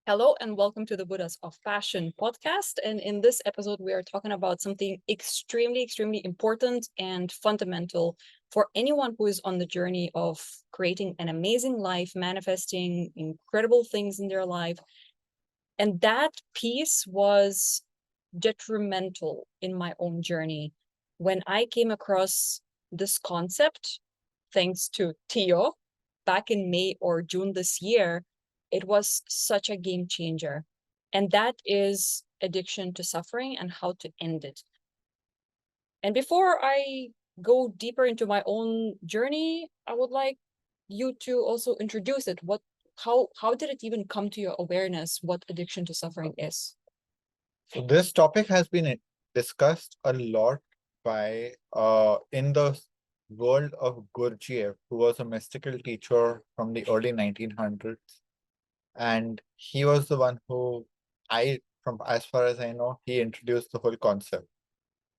Hello and welcome to the Buddhas of Fashion podcast. And in this episode, we are talking about something extremely important and fundamental for anyone who is on the journey of creating an amazing life, manifesting incredible things in their life. And that piece was detrimental in my own journey when I came across this concept, thanks to Tio, back in May or June this year. It was such a game changer. And that is addiction to suffering and how to end it. And before I go deeper into my own journey, I would like you to also introduce it. How did it even come to your awareness what addiction to suffering is? So this topic has been discussed a lot by in the world of Gurdjieff, who was a mystical teacher from the early 1900s, and he was the one who from as far as I know, he introduced the whole concept.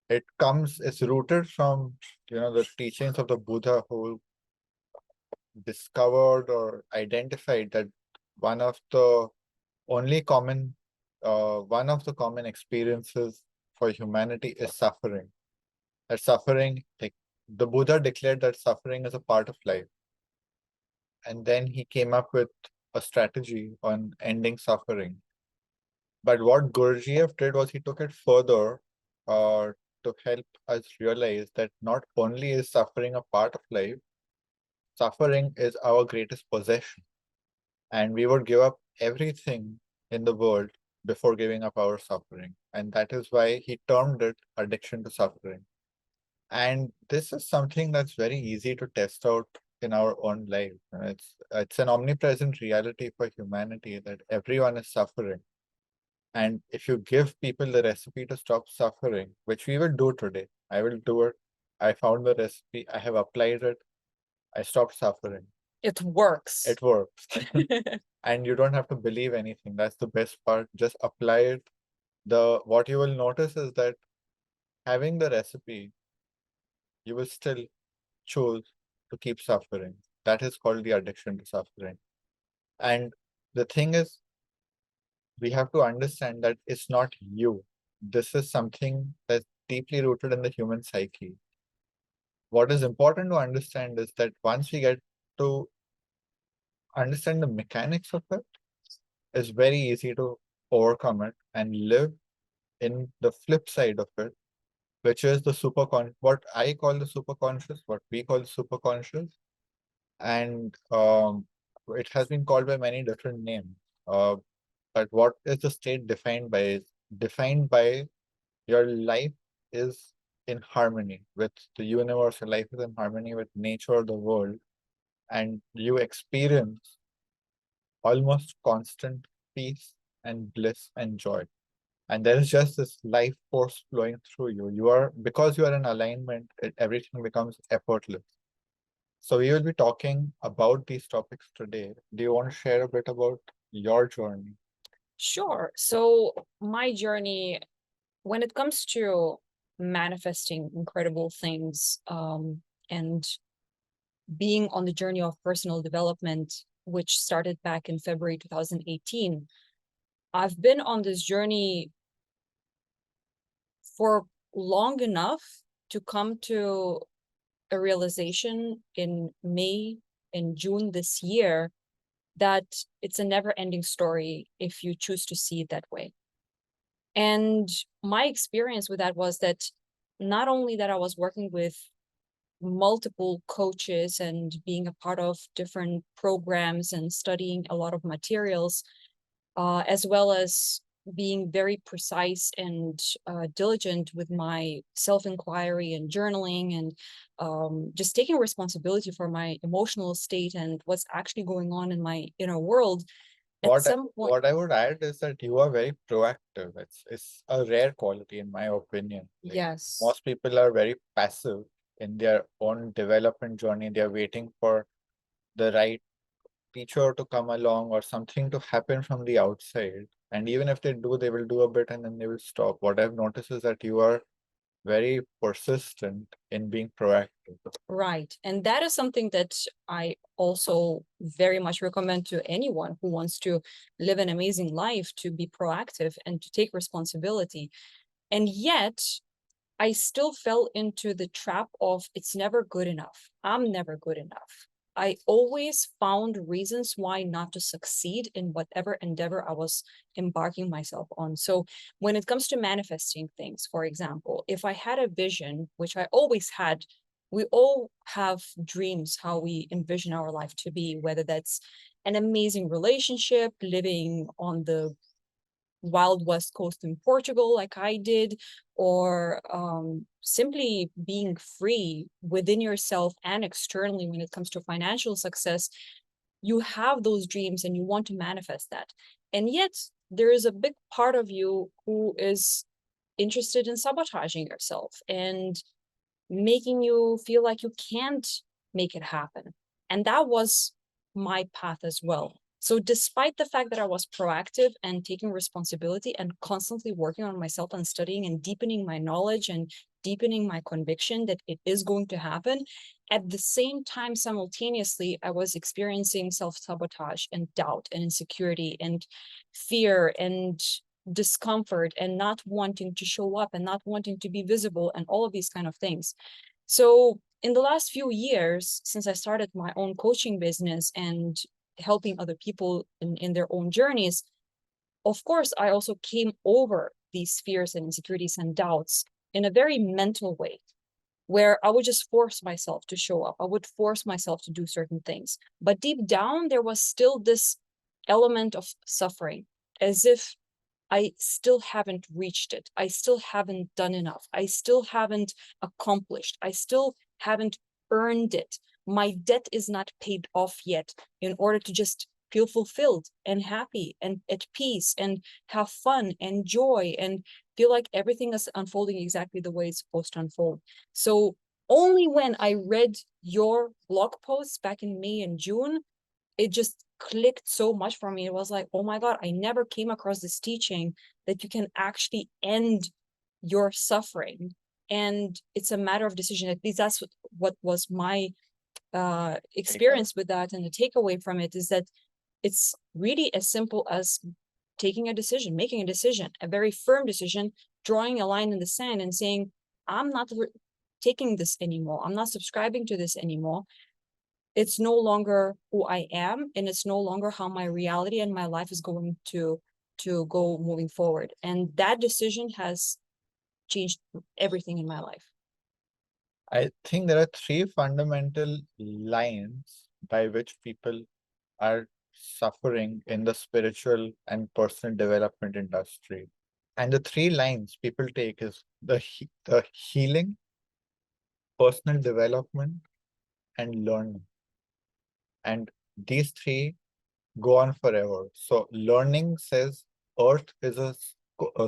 It's rooted from the teachings of the Buddha, who discovered or identified that one of the only common one of the common experiences for humanity is suffering. That suffering, like the Buddha declared that suffering is a part of life. And then he came up with a strategy on ending suffering. But what Gurdjieff did was he took it further to help us realize that not only is suffering a part of life, suffering is our greatest possession. And we would give up everything in the world before giving up our suffering. And that is why he termed it addiction to suffering. And this is something that's very easy to test out in our own life. And it's an omnipresent reality for humanity that everyone is suffering. And if you give people the recipe to stop suffering, which we will do today, I will do it. I found the recipe, I have applied it, I stopped suffering. It works. It works. And you don't have to believe anything. That's the best part. Just apply it. What you will notice is that having the recipe, you will still choose to keep suffering. That is called the addiction to suffering. And the thing is, we have to understand that it's not you. This is something that's deeply rooted in the human psyche. What is important to understand is that once we get to understand the mechanics of it, it's very easy to overcome it and live in the flip side of it, which is what I call the superconscious, what we call superconscious. And it has been called by many different names. Uh, but what is the state defined by is defined by your life is in harmony with the universe, your life is in harmony with nature, the world, and you experience almost constant peace and bliss and joy. And there is just this life force flowing through you. Because you are in alignment, everything becomes effortless. So we will be talking about these topics today. Do you want to share a bit about your journey? Sure. So my journey, when it comes to manifesting incredible things, and being on the journey of personal development, which started back in February 2018, I've been on this journey for long enough to come to a realization in May and June this year that it's a never-ending story if you choose to see it that way. And my experience with that was that not only that I was working with multiple coaches and being a part of different programs and studying a lot of materials, as well as being very precise and diligent with my self-inquiry and journaling and just taking responsibility for my emotional state and what's actually going on in my inner world. At some point, What I would add is that you are very proactive. It's a rare quality in my opinion. yes, Most people are very passive in their own development journey. They're waiting for the right teacher to come along or something to happen from the outside. And even if they do, they will do a bit and then they will stop. What I've noticed is that you are very persistent in being proactive. Right. And that is something that I also very much recommend to anyone who wants to live an amazing life, to be proactive and to take responsibility. And yet, I still fell into the trap of it's never good enough. I'm never good enough. I always found reasons why not to succeed in whatever endeavor I was embarking myself on. So when it comes to manifesting things, for example, if I had a vision, which I always had, we all have dreams, how we envision our life to be, whether that's an amazing relationship, living on the wild west coast in Portugal like I did, or simply being free within yourself and externally when it comes to financial success. You have those dreams and you want to manifest that. And yet there is a big part of you who is interested in sabotaging yourself and making you feel like you can't make it happen. And that was my path as well. So, despite the fact that I was proactive and taking responsibility and constantly working on myself and studying and deepening my knowledge and deepening my conviction that it is going to happen, at the same time, simultaneously, I was experiencing self sabotage and doubt and insecurity and fear and discomfort and not wanting to show up and not wanting to be visible and all of these kind of things. So in the last few years, since I started my own coaching business and helping other people in their own journeys, of course, I also came over these fears and insecurities and doubts in a very mental way, where I would just force myself to show up. I would force myself to do certain things. But deep down, there was still this element of suffering, as if I still haven't reached it. I still haven't done enough. I still haven't accomplished. I still haven't earned it. My debt is not paid off yet in order to just feel fulfilled and happy and at peace and have fun and joy and feel like everything is unfolding exactly the way it's supposed to unfold. So only when I read your blog posts back in May and June, it just clicked so much for me. It was like, oh my God, I never came across this teaching that you can actually end your suffering. And it's a matter of decision. At least that's what was my experience with that. And the takeaway from it is that it's really as simple as taking a decision, making a decision, a very firm decision, drawing a line in the sand and saying, I'm not taking this anymore. I'm not subscribing to this anymore. It's no longer who I am, and it's no longer how my reality and my life is going to go moving forward. And that decision has changed everything in my life. I think there are three fundamental lines by which people are suffering in the spiritual and personal development industry. And the three lines people take is the healing, personal development, and learning. And these three go on forever. So learning says earth is a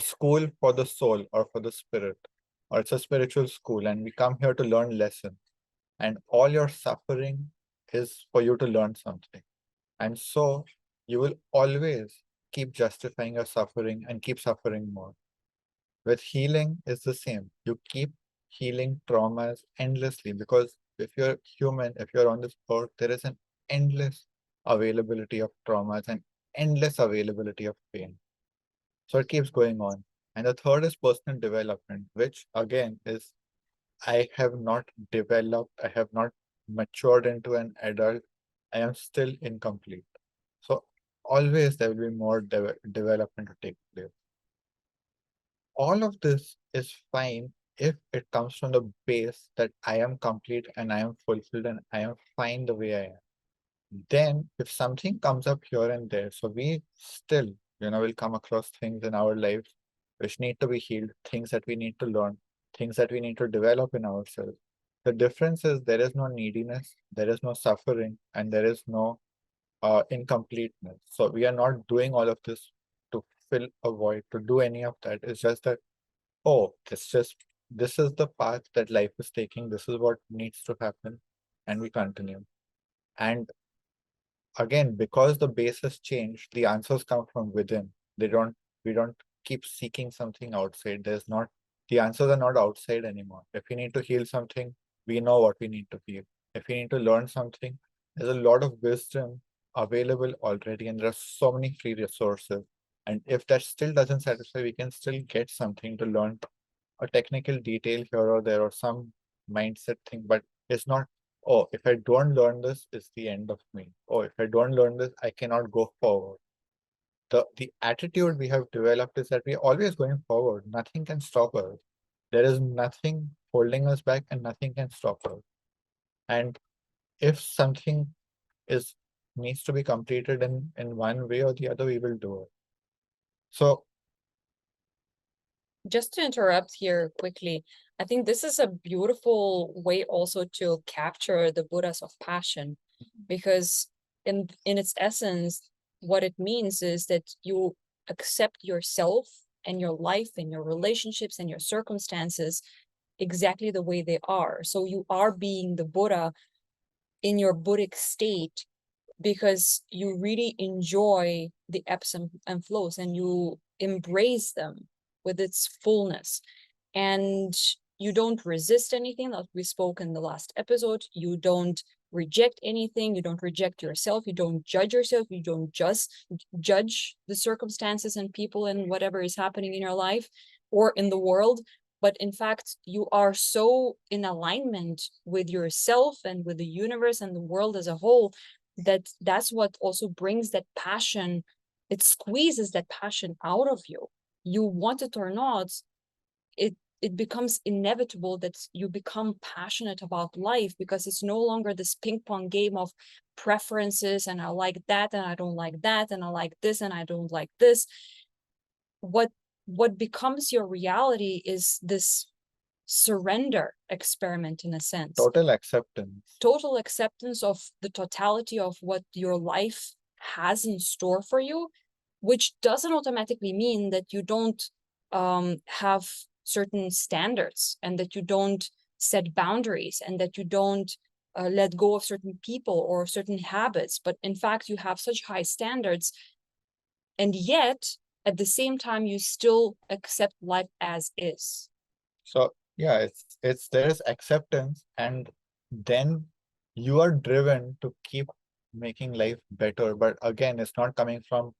school for the soul or for the spirit, or it's a spiritual school, and we come here to learn lessons. And all your suffering is for you to learn something. And so you will always keep justifying your suffering and keep suffering more. With healing, it's the same. You keep healing traumas endlessly because if you're human, if you're on this earth, there is an endless availability of traumas and endless availability of pain. So it keeps going on. And the third is personal development, which again is I have not developed, I have not matured into an adult, I am still incomplete. So always there will be more development to take place. All of this is fine if it comes from the base that I am complete and I am fulfilled and I am fine the way I am. Then if something comes up here and there, so we still, will come across things in our lives which need to be healed, things that we need to learn, things that we need to develop in ourselves. The difference is there is no neediness, there is no suffering, and there is no incompleteness. So we are not doing all of this to fill a void, to do any of that. It's just that, oh, this is the path that life is taking, this is what needs to happen, and we continue. And again, because the base has changed, the answers come from within. We don't keep seeking something outside. There's not The answers are not outside anymore. If we need to heal something, we know what we need to heal. If we need to learn something, there's a lot of wisdom available already, and there are so many free resources. And if that still doesn't satisfy, we can still get something to learn, a technical detail here or there, or some mindset thing. But it's not, oh, if I don't learn this, it's the end of me. Oh, if I don't learn this, I cannot go forward. The attitude we have developed is that we're always going forward. Nothing can stop us. There is nothing holding us back, and nothing can stop us. And if something is needs to be completed in one way or the other, we will do it. So Just to interrupt here quickly, I think this is a beautiful way also to capture the Buddhas of passion, because in its essence, what it means is that you accept yourself and your life and your relationships and your circumstances exactly the way they are. So you are being the Buddha in your Buddhic state because you really enjoy the ebbs and flows, and you embrace them with its fullness. And you don't resist anything that we spoke in the last episode. You don't reject anything. You don't reject yourself. You don't judge yourself. You don't just judge the circumstances and people and whatever is happening in your life or in the world. But in fact, you are so in alignment with yourself and with the universe and the world as a whole that that's what also brings that passion. It squeezes that passion out of you. You want it or not, it becomes inevitable that you become passionate about life, because it's no longer this ping pong game of preferences, and I like that and I don't like that, and I like this and I don't like this. What becomes your reality is this surrender experiment, in a sense. total acceptance. Total acceptance of the totality of what your life has in store for you, which doesn't automatically mean that you don't have certain standards, and that you don't set boundaries, and that you don't let go of certain people or certain habits. But in fact, you have such high standards, and yet at the same time, you still accept life as is. So yeah, it's there's acceptance, and then you are driven to keep making life better. But again, it's not coming from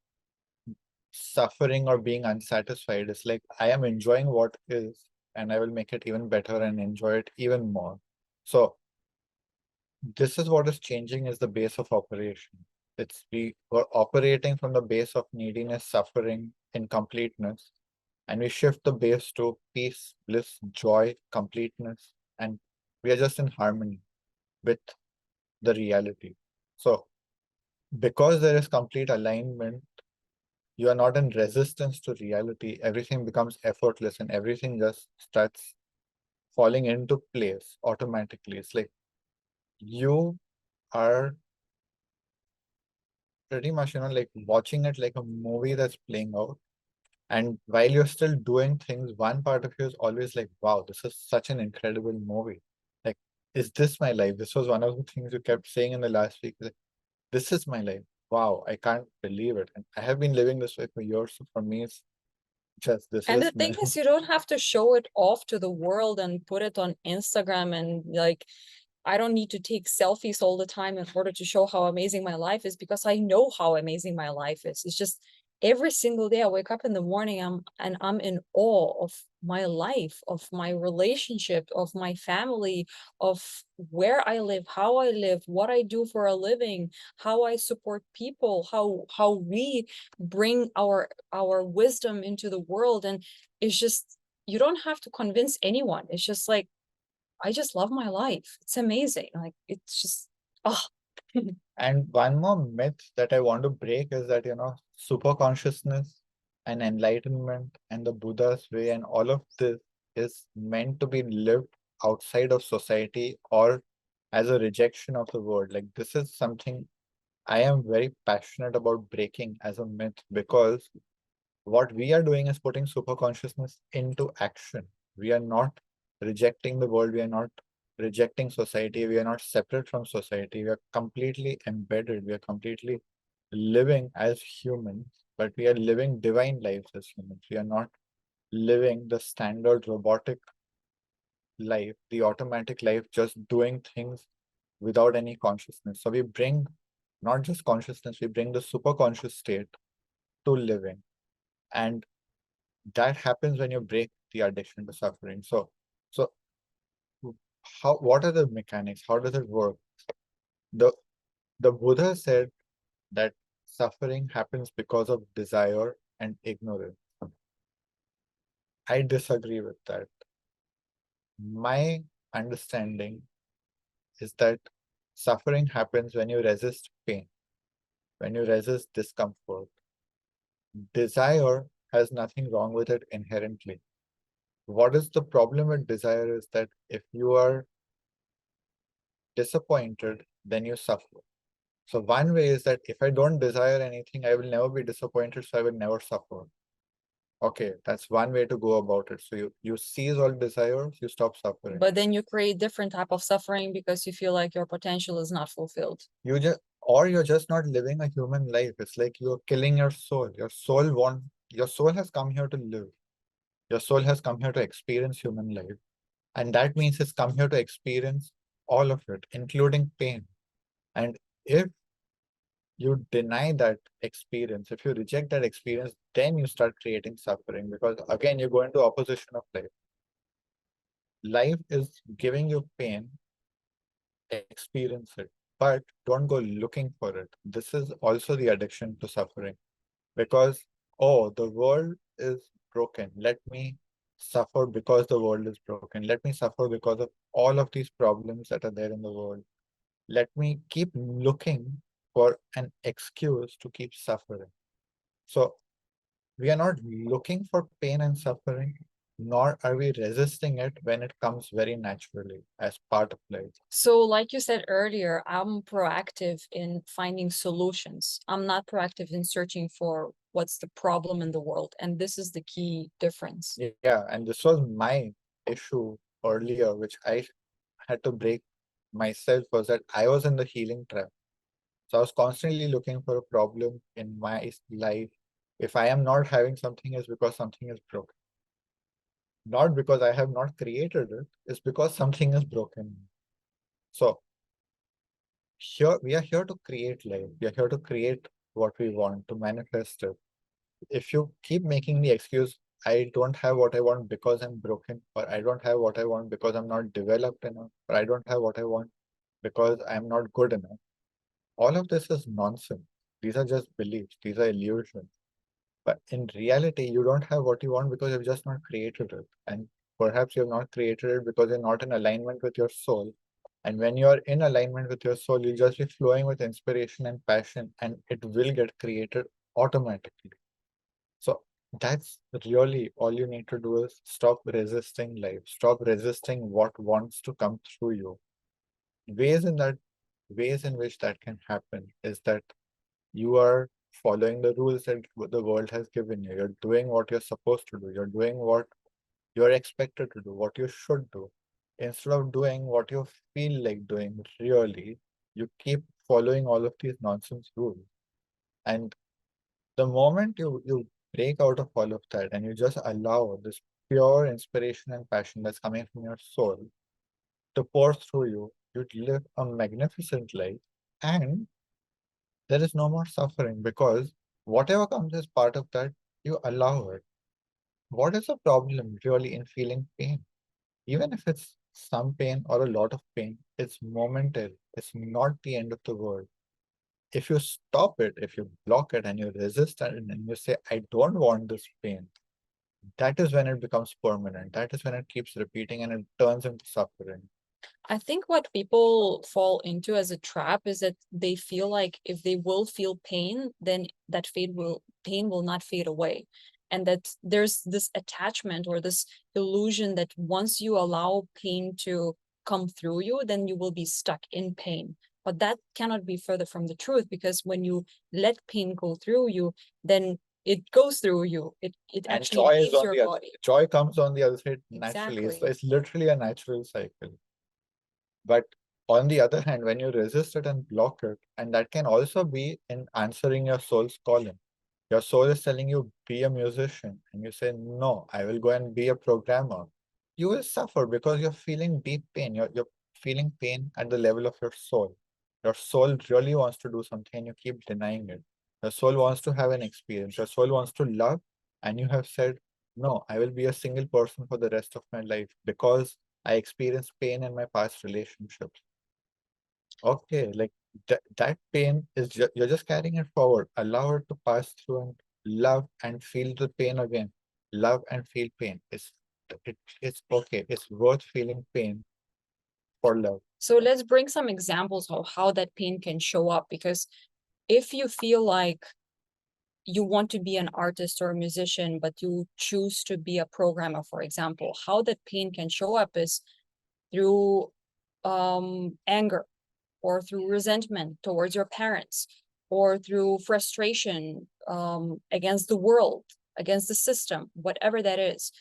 suffering or being unsatisfied. It's like I am enjoying what is, and I will make it even better and enjoy it even more. So this is what is changing, is the base of operation. It's we were operating from the base of neediness, suffering, incompleteness, and we shift the base to peace, bliss, joy, completeness, and we are just in harmony with the reality. So because there is complete alignment, you are not in resistance to reality. Everything becomes effortless, and everything just starts falling into place automatically. It's like you are pretty much, like watching it like a movie that's playing out. And while you're still doing things, one part of you is always like, wow, this is such an incredible movie. Like, is this my life? This was one of the things you kept saying in the last week. Like, this is my life. Wow, I can't believe it. And I have been living this way for years. So for me, it's just, this And the is thing my is, you don't have to show it off to the world and put it on Instagram, and like, I don't need to take selfies all the time in order to show how amazing my life is, because I know how amazing my life is. It's just every single day I wake up in the morning, I'm in awe of my life, of my relationship, of my family, of where I live, how I live, what I do for a living, how I support people, how we bring our wisdom into the world. And it's just, you don't have to convince anyone. It's just like, I just love my life. It's amazing. Like, it's just, oh. And one more myth that I want to break is that, super consciousness and enlightenment and the Buddha's way and all of this is meant to be lived outside of society or as a rejection of the world. Like, this is something I am very passionate about breaking as a myth, because what we are doing is putting super consciousness into action. We are not rejecting the world. We are not rejecting society. We are not separate from society. We are completely embedded. We are completely living as humans, but we are living divine lives as humans. We are not living the standard robotic life, the automatic life, just doing things without any consciousness. So we bring not just consciousness, we bring the super conscious state to living. And that happens when you break the addiction to suffering. So what are the mechanics? How does it work? The the Buddha said that suffering happens because of desire and ignorance. I disagree with that. My understanding is that suffering happens when you resist pain, when you resist discomfort. Desire has nothing wrong with it inherently. What is the problem with desire is that if you are disappointed, then you suffer. So one way is that if I don't desire anything, I will never be disappointed, so I will never suffer. Okay, that's one way to go about it. So you cease all desires, you stop suffering. But then you create different type of suffering because you feel like your potential is not fulfilled. You're just not living a human life. It's like you're killing your soul. Your soul has come here to live. Your soul has come here to experience human life. And that means it's come here to experience all of it, including pain. And if you deny that experience, if you reject that experience, then you start creating suffering because again, you go into opposition of life. Life is giving you pain, experience it, but don't go looking for it. This is also the addiction to suffering because, oh, the world is broken. Let me suffer because the world is broken. Let me suffer because of all of these problems that are there in the world. Let me keep looking for an excuse to keep suffering. So we are not looking for pain and suffering, nor are we resisting it when it comes very naturally as part of life. So, like you said earlier, I'm proactive in finding solutions. I'm not proactive in searching for what's the problem in the world. And this is the key difference. Yeah, and this was my issue earlier, which I had to break myself, was that I was in the healing trap. So I was constantly looking for a problem in my life. If I am not having something, it's because something is broken. Not because I have not created it, it's because something is broken. So here we are here to create life. We are here to create what we want, to manifest it. If you keep making the excuse, I don't have what I want because I'm broken, or I don't have what I want because I'm not developed enough, or I don't have what I want because I'm not good enough. All of this is nonsense. These are just beliefs, these are illusions. But in reality, you don't have what you want because you've just not created it. And perhaps you've not created it because you're not in alignment with your soul. And when you're in alignment with your soul, you'll just be flowing with inspiration and passion, and it will get created automatically. So that's really all you need to do is stop resisting life, stop resisting what wants to come through you. Ways in that ways in which that can happen is that you are following the rules that the world has given you. You're doing what you're supposed to do. You're doing what you're expected to do, what you should do. Instead of doing what you feel like doing, really, you keep following all of these nonsense rules. And the moment you break out of all of that and you just allow this pure inspiration and passion that's coming from your soul to pour through you, you live a magnificent life and there is no more suffering because whatever comes as part of that, you allow it. What is the problem really in feeling pain? Even if it's some pain or a lot of pain, it's momentary. It's not the end of the world. If you stop it, if you block it and you resist it and you say, I don't want this pain, that is when it becomes permanent. That is when it keeps repeating and it turns into suffering. I think what people fall into as a trap is that they feel like if they will feel pain, then that pain will not fade away. And that there's this attachment or this illusion that once you allow pain to come through you, then you will be stuck in pain. But that cannot be further from the truth because when you let pain go through you, then it goes through you. It And actually joy is leaves on your the other. body. Joy comes on the other side naturally. Exactly. It's literally a natural cycle. But on the other hand, when you resist it and block it, and that can also be in answering your soul's calling. Your soul is telling you, be a musician. And you say, no, I will go and be a programmer. You will suffer because you're feeling deep pain. You're feeling pain at the level of your soul. Your soul really wants to do something and you keep denying it. Your soul wants to have an experience. Your soul wants to love. And you have said, no, I will be a single person for the rest of my life because I experienced pain in my past relationships. Okay, like that pain is you're just carrying it forward. Allow it to pass through and love and feel the pain again. Love and feel pain. It's okay. It's worth feeling pain for love. So let's bring some examples of how that pain can show up, because if you feel like you want to be an artist or a musician, but you choose to be a programmer, for example, how that pain can show up is through anger, or through resentment towards your parents, or through frustration against the world, against the system, whatever that is.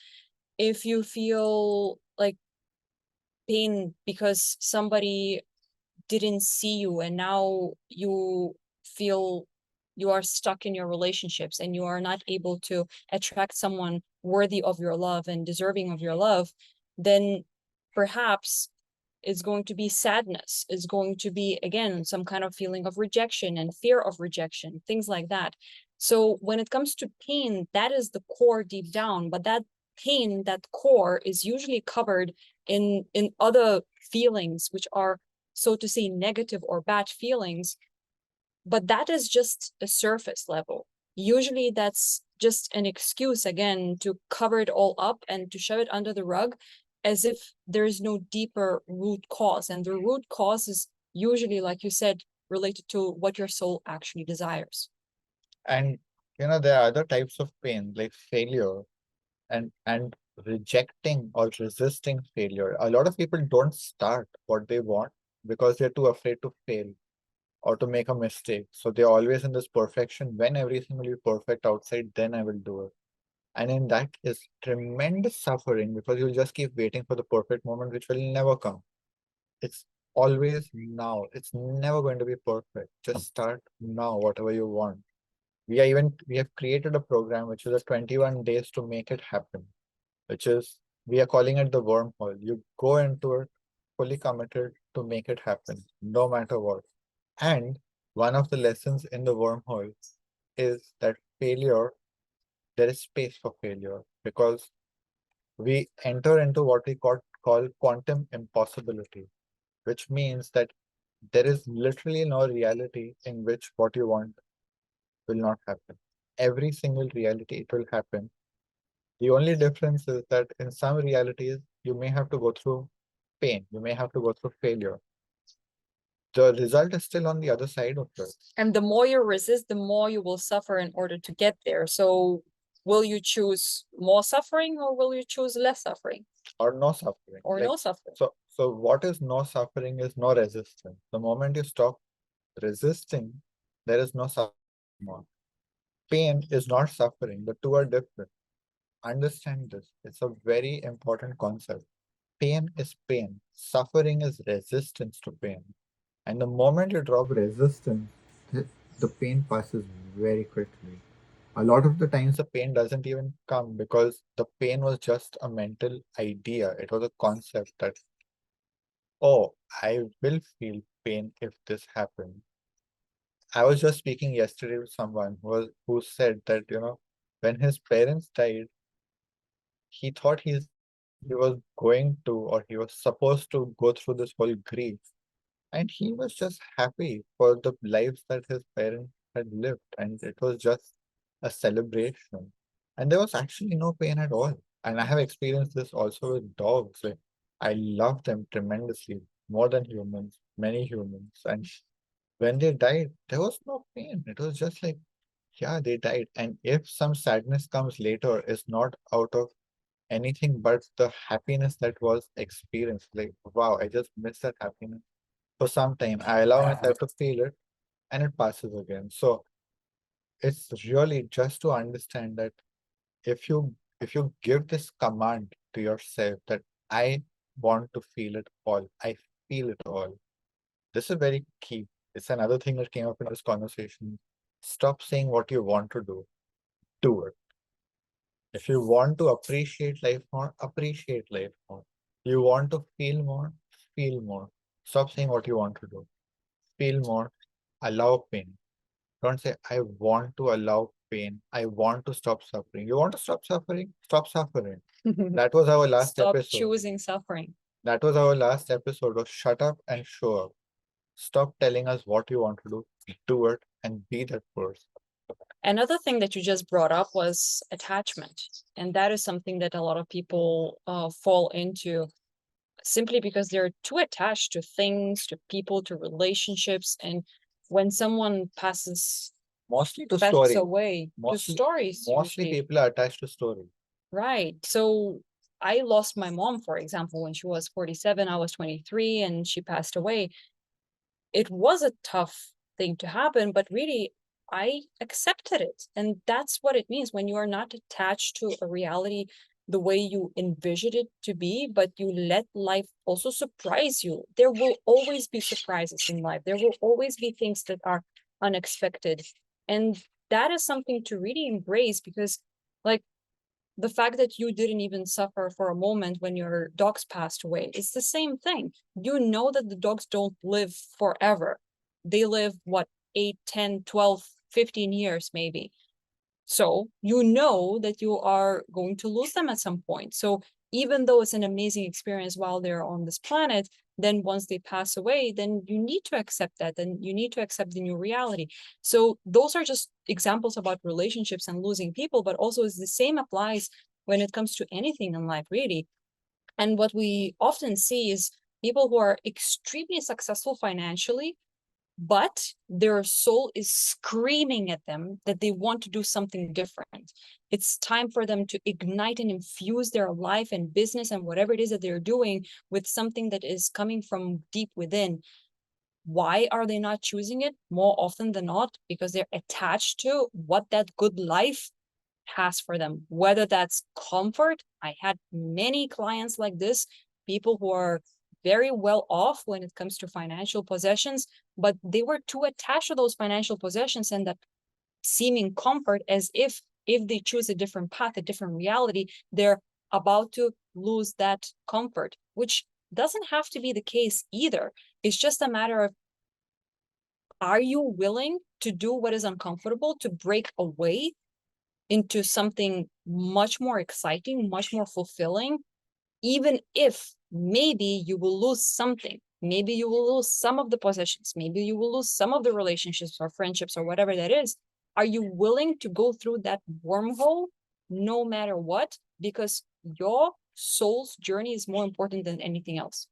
If you feel like pain because somebody didn't see you and now you feel you are stuck in your relationships and you are not able to attract someone worthy of your love and deserving of your love, then perhaps it's going to be sadness, is going to be, again, some kind of feeling of rejection and fear of rejection, things like that. So when it comes to pain, that is the core deep down, but that pain, that core, is usually covered in other feelings, which are, so to say, negative or bad feelings, but that is just a surface level. Usually that's just an excuse, again, to cover it all up and to shove it under the rug, as if there's no deeper root cause. And the root cause is usually, like you said, related to what your soul actually desires. And there are other types of pain like failure and rejecting or resisting failure. A lot of people don't start what they want because they're too afraid to fail or to make a mistake. So they're always in this perfection. When everything will be perfect outside, then I will do it. And in that is tremendous suffering because you'll just keep waiting for the perfect moment, which will never come. It's always now. It's never going to be perfect. Just start now, whatever you want. We have created a program which is a 21 days to make it happen, which is we are calling it the wormhole. You go into it fully committed to make it happen, no matter what. And one of the lessons in the wormhole is that failure, there is space for failure because we enter into what we call quantum impossibility, which means that there is literally no reality in which what you want will not happen. Every single reality, it will happen. The only difference is that in some realities, you may have to go through pain, you may have to go through failure. The result is still on the other side of it. And the more you resist, the more you will suffer in order to get there. So will you choose more suffering, or will you choose less suffering? Or no suffering. Or no suffering. So what is no suffering is no resistance. The moment you stop resisting, there is no suffering anymore. Pain is not suffering. The two are different. Understand this. It's a very important concept. Pain is pain. Suffering is resistance to pain. And the moment you drop resistance, the pain passes very quickly. A lot of the times, the pain doesn't even come because the pain was just a mental idea. It was a concept that, oh, I will feel pain if this happens. I was just speaking yesterday with someone who said that, when his parents died, he thought he was going to or he was supposed to go through this whole grief. And he was just happy for the lives that his parents had lived. And it was just a celebration. And there was actually no pain at all. And I have experienced this also with dogs. Like, I love them tremendously, more than humans, many humans. And when they died, there was no pain. It was just like, yeah, they died. And if some sadness comes later, it's not out of anything but the happiness that was experienced. Like, wow, I just missed that happiness for some time. I allow myself to feel it and it passes again. So it's really just to understand that if you give this command to yourself that I want to feel it all, I feel it all. This is very key. It's another thing that came up in this conversation. Stop saying what you want to do. do it. If you want to appreciate life more, appreciate life more. You want to feel more, feel more. Stop saying what you want to do. Feel more, allow pain. Don't say, I want to allow pain. I want to stop suffering. You want to stop suffering? Stop suffering. That was our last Stop episode. choosing suffering. That was our last episode of Shut Up and Show Up. Stop telling us what you want to do it, and be that person. Another thing that you just brought up was attachment. And that is something that a lot of people fall into simply because they're too attached to things, to people, to relationships. And when someone passes away, to stories, Mostly usually. people are attached to story. Right. So I lost my mom, for example, when she was 47, I was 23, and she passed away. It was a tough thing to happen, but really, I accepted it. And that's what it means when you are not attached to a reality the way you envisioned it to be, but you let life also surprise you. There will always be surprises in life. There will always be things that are unexpected. And that is something to really embrace because, like, the fact that you didn't even suffer for a moment when your dogs passed away, it's the same thing. You know that the dogs don't live forever. They live, what, 8, 10, 12, 15 years maybe. So you know that you are going to lose them at some point. So even though it's an amazing experience while they're on this planet, then once they pass away, then you need to accept that, and you need to accept the new reality. So those are just examples about relationships and losing people, but also the same applies when it comes to anything in life, really. And what we often see is people who are extremely successful financially, but their soul is screaming at them that they want to do something different. It's time for them to ignite and infuse their life and business and whatever it is that they're doing with something that is coming from deep within. Why are they not choosing it? More often than not, because they're attached to what that good life has for them, whether that's comfort. I had many clients like this, people who are very well off when it comes to financial possessions, but they were too attached to those financial possessions and that seeming comfort, as if they choose a different path, a different reality, they're about to lose that comfort, which doesn't have to be the case either. It's just a matter of, are you willing to do what is uncomfortable, to break away into something much more exciting, much more fulfilling, even if maybe you will lose something. Maybe you will lose some of the possessions. Maybe you will lose some of the relationships or friendships or whatever that is. Are you willing to go through that wormhole no matter what? Because your soul's journey is more important than anything else.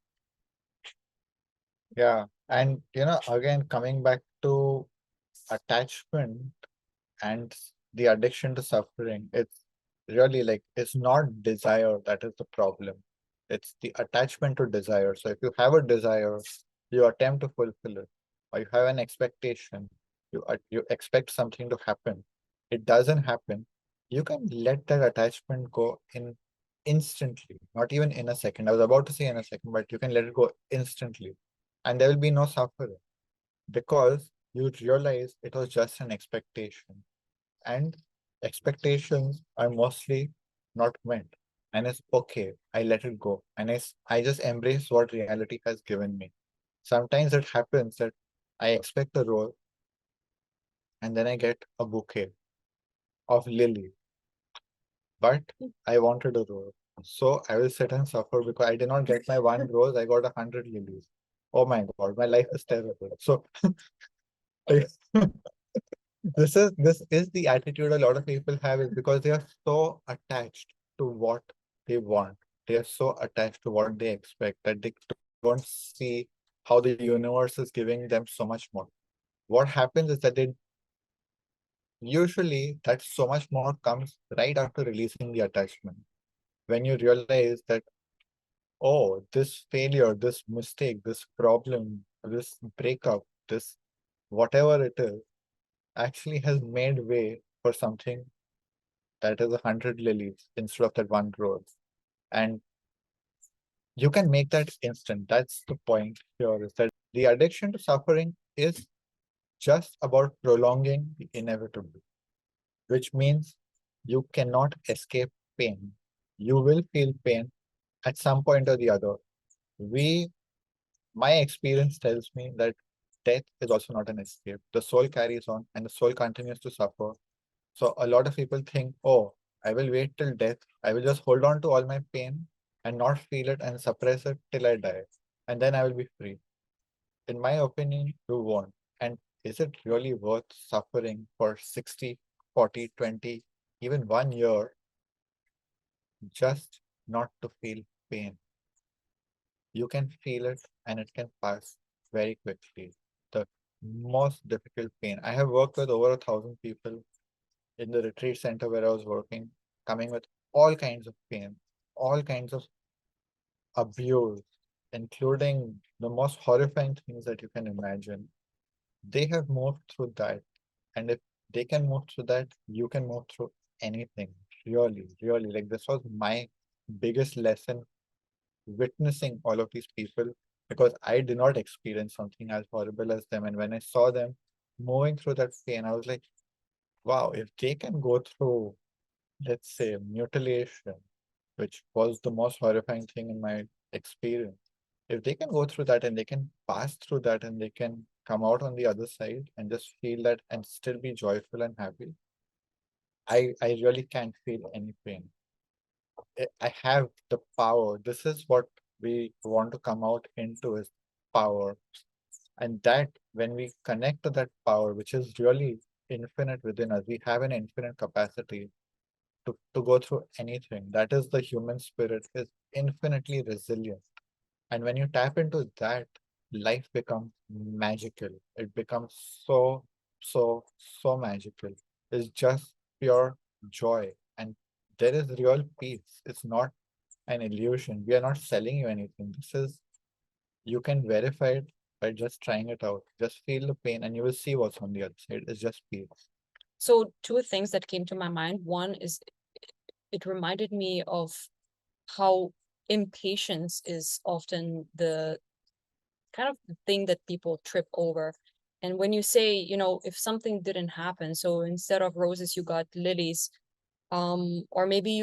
Yeah. And again, coming back to attachment and the addiction to suffering, it's really like, it's not desire that is the problem. It's the attachment to desire. So if you have a desire, you attempt to fulfill it, or you have an expectation, you expect something to happen. It doesn't happen. You can let that attachment go in instantly, not even in a second. I was about to say in a second, but you can let it go instantly, and there will be no suffering because you realize it was just an expectation, and expectations are mostly not met, and it's okay. I let it go, and I just embrace what reality has given me. Sometimes it happens that I expect a rose and then I get a bouquet of lily, but I wanted a rose, so I will sit and suffer because I did not get my one rose. I got 100 lilies. Oh my god, my life is terrible. So this is the attitude a lot of people have, is because they are so attached to what they want. They are so attached to what they expect that they don't see how the universe is giving them so much more. What happens is that they usually, that so much more comes right after releasing the attachment. When you realize that, oh, this failure, this mistake, this problem, this breakup, this whatever it is, actually has made way for something that is 100 lilies instead of that one rose. And you can make that instant. That's the point here, is that the addiction to suffering is just about prolonging the inevitable, which means You cannot escape pain. You will feel pain at some point or the other. We, my experience tells me that death is also not an escape. The soul carries on and the soul continues to suffer. So a lot of people think, oh, I will wait till death. I will just hold on to all my pain and not feel it and suppress it till I die. And then I will be free. In my opinion, you won't. And is it really worth suffering for 60, 40, 20, even 1 year just not to feel pain? You can feel it and it can pass very quickly. The most difficult pain. I have worked with over 1,000 people in the retreat center where I was working, coming with all kinds of pain, all kinds of abuse, including the most horrifying things that you can imagine. They have moved through that. And if they can move through that, you can move through anything. Really, really. Like this was my biggest lesson witnessing all of these people because I did not experience something as horrible as them. And when I saw them moving through that pain, I was like, wow, if they can go through, let's say, mutilation, which was the most horrifying thing in my experience, if they can go through that and they can pass through that and they can come out on the other side and just feel that and still be joyful and happy, I really can't feel any pain. I have the power. This is what we want to come out into is power. And that when we connect to that power, which is really infinite within us, we have an infinite capacity to go through anything. That is the human spirit is infinitely resilient. And when you tap into that, life becomes magical. It becomes so magical. It's just pure joy. And there is real peace. It's not an illusion. We are not selling you anything. This is, you can verify it by just trying it out. Just feel the pain and you will see what's on the other side. It's just peace. So two things that came to my mind. One is it reminded me of how impatience is often the kind of the thing that people trip over. And when you say, if something didn't happen, so instead of roses, you got lilies, or maybe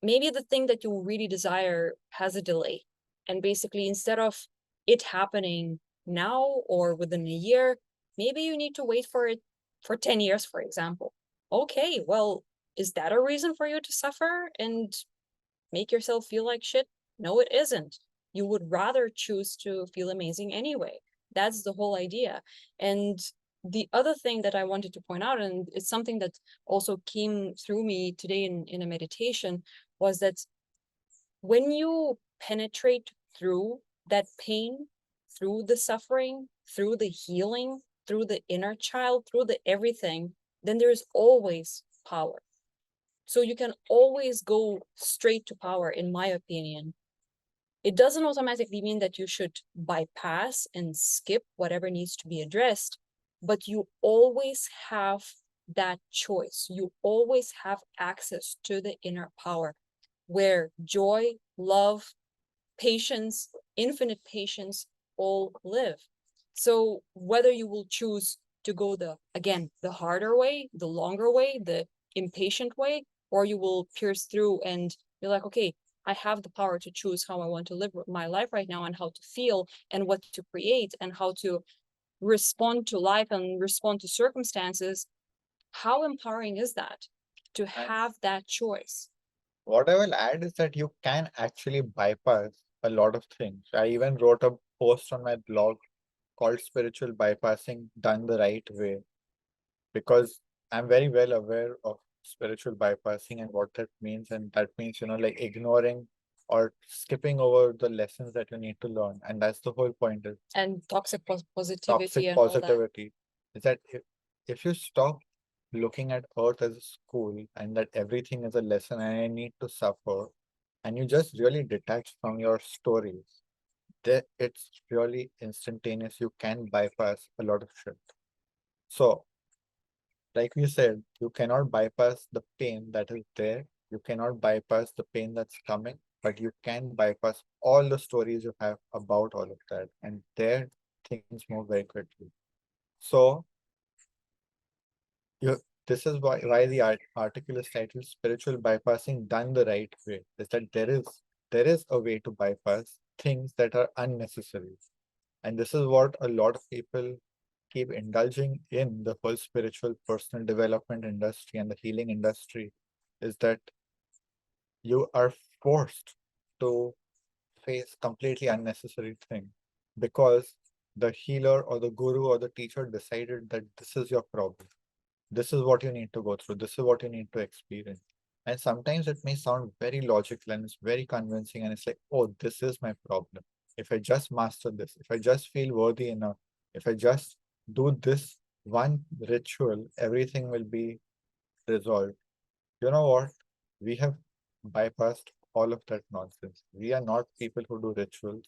the thing that you really desire has a delay. And basically, instead of it happening now or within a year, maybe you need to wait for it for 10 years, for example. Okay, well, is that a reason for you to suffer and make yourself feel like shit? No, it isn't. You would rather choose to feel amazing anyway. That's the whole idea. And the other thing that I wanted to point out, and it's something that also came through me today in a meditation, was that when you penetrate through that pain, through the suffering, through the healing, through the inner child, through the everything, then there's always power. So you can always go straight to power, in my opinion. It doesn't automatically mean that you should bypass and skip whatever needs to be addressed, but you always have that choice. You always have access to the inner power where joy, love, patience, infinite patience all live. So whether you will choose to go the harder way, the longer way, the impatient way, or you will pierce through and be like, okay, I have the power to choose how I want to live my life right now and how to feel and what to create and how to respond to life and respond to circumstances. How empowering is that to And have that choice? what I will add is that you can actually bypass a lot of things. I even wrote a post on my blog called Spiritual Bypassing Done the Right Way because I'm very well aware of spiritual bypassing and what that means. And that means, like ignoring or skipping over the lessons that you need to learn. And that's the whole point is And toxic positivity toxic and all that. positivity. Is that if you stop looking at Earth as a school and that everything is a lesson and I need to suffer, and you just really detach from your stories, there it's really instantaneous. You can bypass a lot of shit. So like you said, you cannot bypass the pain that is there. You cannot bypass the pain that's coming, but you can bypass all the stories you have about all of that. And there things move very quickly. So you This is why the article is titled Spiritual Bypassing Done the Right Way. Is that there is a way to bypass things that are unnecessary. And this is what a lot of people keep indulging in the whole spiritual personal development industry and the healing industry, is that you are forced to face completely unnecessary thing because the healer or the guru or the teacher decided that this is your problem. This is what you need to go through. This is what you need to experience. And sometimes it may sound very logical and it's very convincing, and it's like, oh, this is my problem. If I just master this, if I just feel worthy enough, if I just do this one ritual, everything will be resolved. You know what? We have bypassed all of that nonsense. We are not people who do rituals.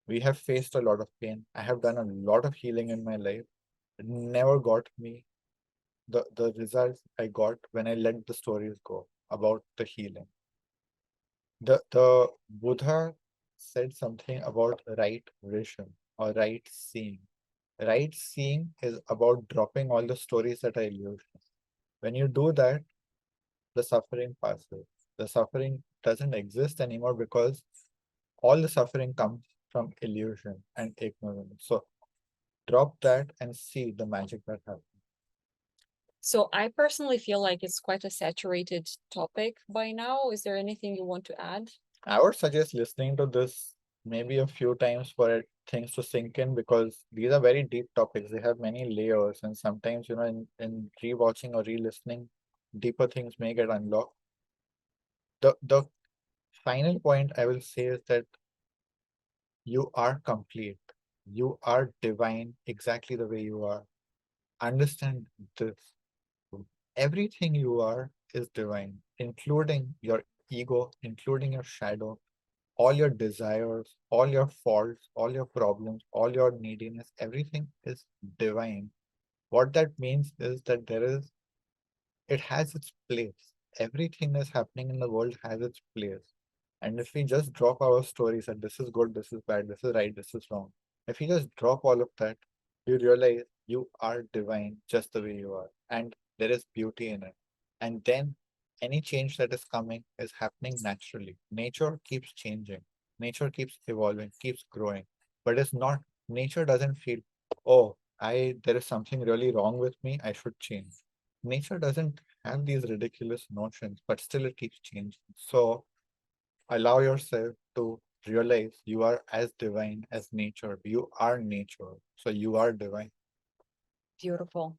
We have faced a lot of pain. I have done a lot of healing in my life. It never got me the results I got when I let the stories go about the healing. The Buddha said something about right vision or right seeing. Right seeing is about dropping all the stories that are illusions. When you do that, the suffering passes. The suffering doesn't exist anymore because all the suffering comes from illusion and ignorance. So drop that and see the magic that happens. So I personally feel like it's quite a saturated topic by now. Is there anything you want to add? I would suggest listening to this maybe a few times for things to sink in, because these are very deep topics. They have many layers, and sometimes, in rewatching or re-listening, deeper things may get unlocked. The final point I will say is that you are complete. You are divine exactly the way you are. Understand this. Everything you are is divine, including your ego, including your shadow, all your desires, all your faults, all your problems, all your neediness, everything is divine. What that means is that it has its place. Everything that's happening in the world has its place. And if we just drop our stories that this is good, this is bad, this is right, this is wrong, if you just drop all of that, you realize you are divine just the way you are. And there is beauty in it. And then any change that is coming is happening naturally. Nature keeps changing, nature keeps evolving, keeps growing. But it's not, nature doesn't feel, oh, there is something really wrong with me, I should change. Nature doesn't have these ridiculous notions, but still it keeps changing. So allow yourself to realize you are as divine as nature. You are nature. So you are divine. Beautiful.